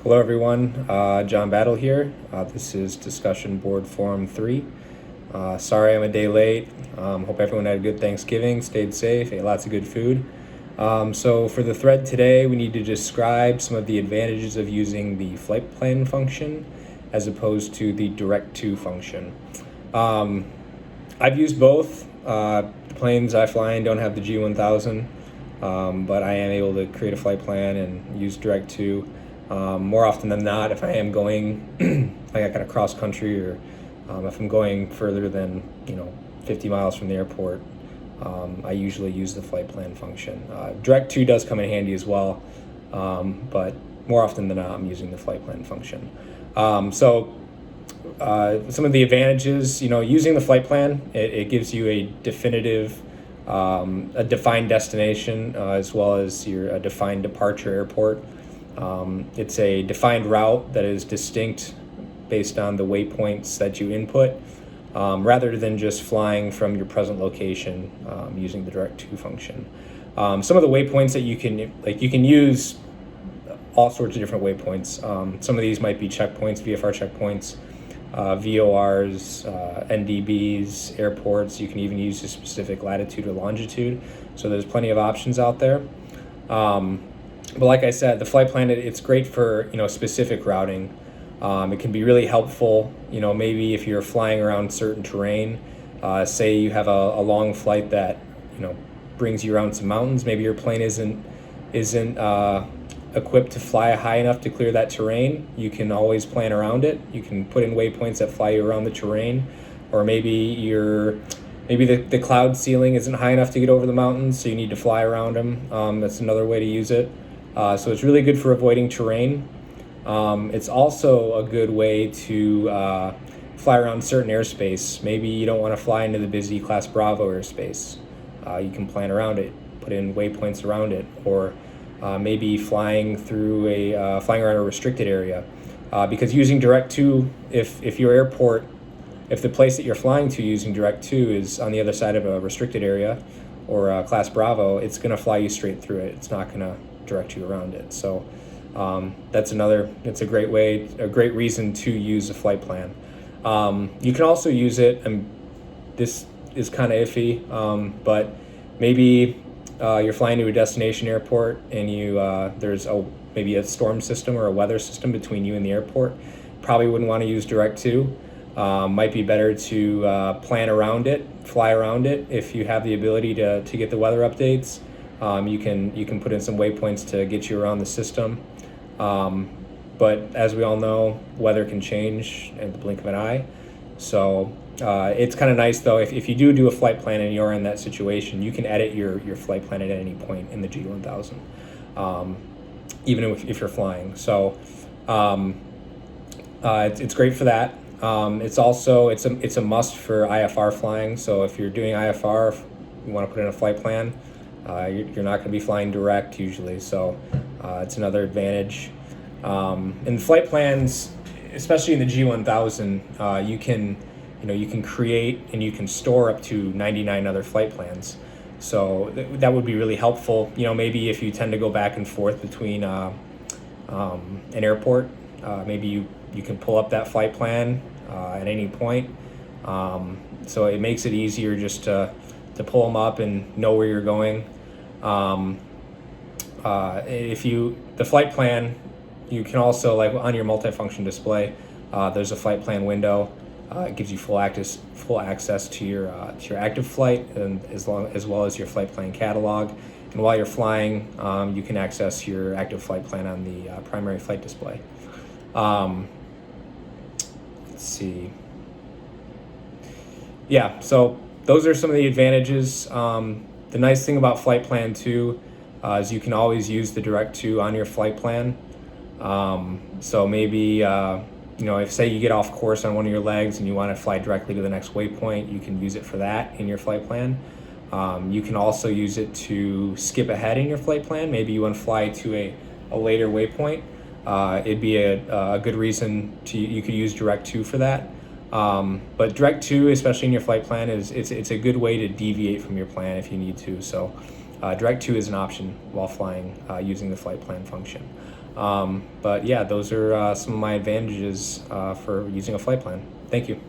Hello everyone, John Battle here. This is discussion board forum 3. Sorry I'm a day late. Hope everyone had a good Thanksgiving, stayed safe, ate lots of good food. So for the thread today, we need to describe some of the advantages of using the flight plan function as opposed to the direct to function. I've used both. The planes I fly in don't have the G1000, but I am able to create a flight plan and use direct to. More often than not, if I am going like I got a cross country, or if I'm going further than 50 miles from the airport, I usually use the flight plan function. Direct to does come in handy as well, but more often than not, I'm using the flight plan function. Some of the advantages, using the flight plan, it gives you a definitive, a defined destination, as well as a defined departure airport. It's a defined route that is distinct based on the waypoints that you input, rather than just flying from your present location using the direct to function. Some of the waypoints that you can use all sorts of different waypoints. Some of these might be checkpoints, VFR checkpoints, VORs, NDBs, airports. You can even use a specific latitude or longitude. So there's plenty of options out there. But like I said, the flight plan, it's great for specific routing. It can be really helpful, maybe if you're flying around certain terrain. Say you have a long flight that brings you around some mountains. Maybe your plane isn't equipped to fly high enough to clear that terrain. You can always plan around it. You can put in waypoints that fly you around the terrain, or maybe the cloud ceiling isn't high enough to get over the mountains, so you need to fly around them. That's another way to use it. So it's really good for avoiding terrain. It's also a good way to fly around certain airspace. Maybe you don't want to fly into the busy Class Bravo airspace. You can plan around it, put in waypoints around it, or maybe flying around a restricted area. Because using direct to, if the place that you're flying to using direct to is on the other side of a restricted area or a Class Bravo, it's going to fly you straight through it. It's not going to direct you around it. So it's a great reason to use a flight plan. You can also use it, and this is kind of iffy, but maybe you're flying to a destination airport and there's maybe a storm system or a weather system between you and the airport. Probably wouldn't want to use direct to. Might be better to plan around it, fly around it. If you have the ability to get the weather updates, you can put in some waypoints to get you around the system. But as we all know, weather can change at the blink of an eye. So it's kind of nice though, if you do a flight plan and you're in that situation, you can edit your flight plan at any point in the G1000, even if you're flying. So it's great for that. It's a must for IFR flying. So if you're doing IFR, if you want to put in a flight plan, you're not going to be flying direct usually. So it's another advantage. In flight plans, especially in the G1000, you can create and you can store up to 99 other flight plans. So that would be really helpful. Maybe if you tend to go back and forth between an airport, maybe you can pull up that flight plan at any point. So it makes it easier just to pull them up and know where you're going. The flight plan, you can also, like on your multifunction display, there's a flight plan window. It gives you full access to your active flight, and as well as your flight plan catalog. And while you're flying, you can access your active flight plan on the primary flight display. Let's see. Yeah, so those are some of the advantages. The nice thing about flight plan too is you can always use the direct to on your flight plan. So maybe if say you get off course on one of your legs and you want to fly directly to the next waypoint, you can use it for that in your flight plan. You can also use it to skip ahead in your flight plan. Maybe you want to fly to a later waypoint. It'd be a good reason you could use direct to for that. But direct to, especially in your flight plan, it's a good way to deviate from your plan if you need to. So direct to is an option while flying using the flight plan function. But yeah, those are some of my advantages for using a flight plan. Thank you.